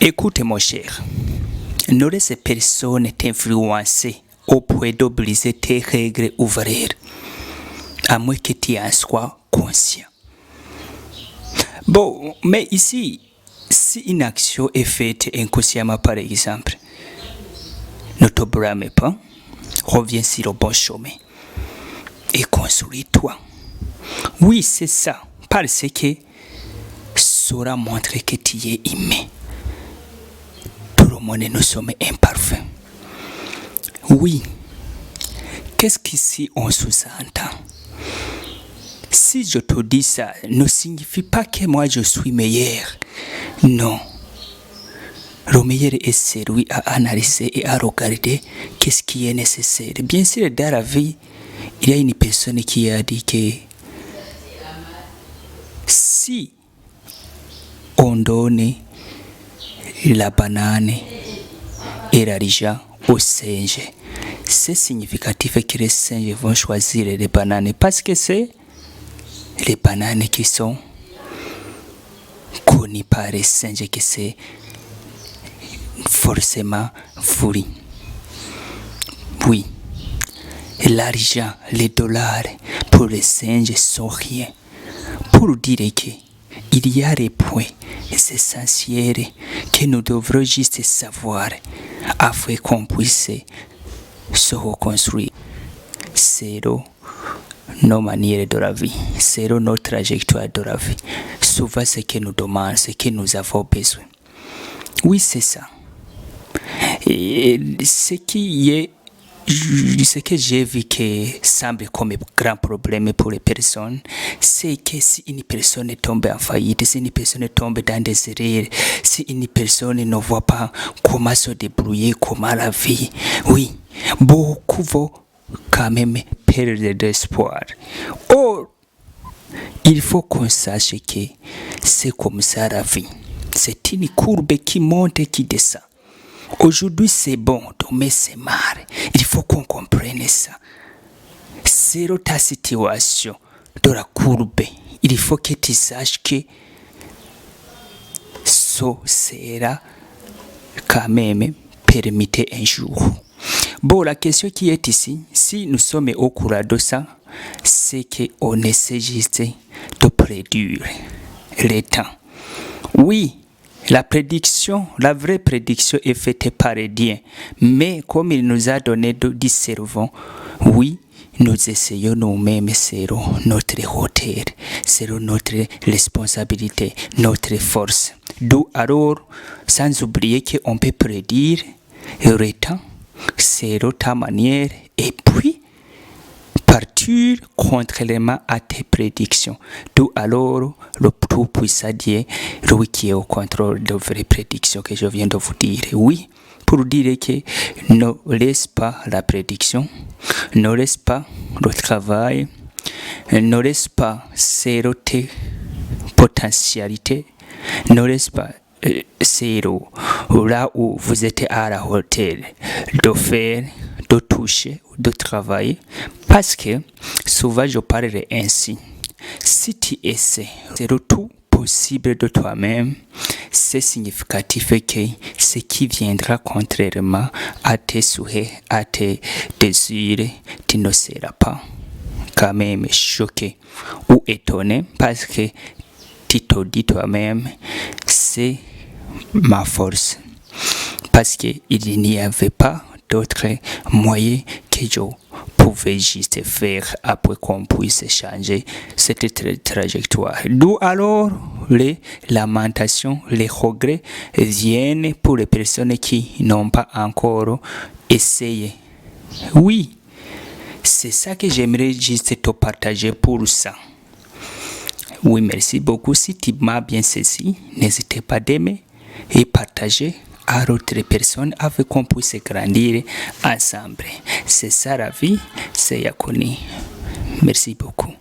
Écoute mon cher, ne laisse personne t'influencer au point de briser tes règles ou valeurs, à moins que tu en sois conscient. Bon, mais ici, si une action est faite inconsciemment par exemple, ne te blâme pas, reviens sur le bon chemin et construis-toi. Oui, c'est ça, parce que cela montre que tu es humain. Tout le monde, nous sommes imparfaits. Oui, qu'est-ce qu'ici on sous-entend? Si je te dis ça, ne signifie pas que moi je suis meilleur. Non. Le meilleur est celui à analyser et à regarder qu'est-ce qui est nécessaire. Bien sûr, dans la vie, il y a une personne qui a dit que si on donne la banane et l'argent aux singes, c'est significatif que les singes vont choisir les bananes parce que c'est les bananes qui sont connues par les singes, que c'est forcément voulu. Oui, l'argent, les dollars pour les singes sont rien. Pour dire qu'il y a des points essentiels que nous devrons juste savoir afin qu'on puisse se reconstruire. C'est nos manières de la vie, c'est notre trajectoire de la vie. Souvent, ce que nous demandons, ce que nous avons besoin. Oui, c'est ça. Et ce que j'ai vu que semble comme un grand problème pour les personnes, c'est que si une personne tombe en faillite, si une personne tombe dans des erreurs, si une personne ne voit pas comment se débrouiller, comment la vie, oui, beaucoup vont quand même perdre d'espoir. Or, il faut qu'on sache que c'est comme ça la vie. C'est une courbe qui monte et qui descend. Aujourd'hui c'est bon, demain c'est mal. Il faut qu'on comprenne ça. C'est ta situation de la courbe. Il faut que tu saches que ça sera quand même permis un jour. Bon, la question qui est ici, si nous sommes au courant de ça, c'est qu'on essaie juste de prédire le temps. Oui, la vraie prédiction est faite par Dieu. Mais comme il nous a donné du cerveau, oui, nous essayons nous-mêmes, c'est notre hauteur, c'est notre responsabilité, notre force. D'où alors, sans oublier qu'on peut prédire le temps, c'est ta manière, et puis partir contrairement à tes prédictions. D'où alors le tout-puissant Dieu, lui qui est au contrôle de vraies prédictions que je viens de vous dire. Oui, pour dire que ne laisse pas la prédiction, ne laisse pas le travail, ne laisse pas tes potentialités, ne laisse pas c'est là où vous êtes à la hauteur de faire, de toucher, de travailler. Parce que souvent je parle ainsi. Si tu essaies, c'est le tout possible de toi-même, c'est significatif que ce qui viendra contrairement à tes souhaits, à tes désirs, tu ne seras pas quand même choqué ou étonné parce que tu te dis toi-même, c'est ma force. Parce qu'il n'y avait pas d'autres moyens que je pouvais juste faire après qu'on puisse changer cette trajectoire. D'où alors les lamentations, les regrets viennent pour les personnes qui n'ont pas encore essayé. Oui, c'est ça que j'aimerais juste te partager pour ça. Oui, merci beaucoup. Si tu m'as bien saisi, n'hésitez pas d'aimer et partager à d'autres personnes afin qu'on puisse grandir ensemble. C'est ça la vie, c'est Yakoni. Merci beaucoup.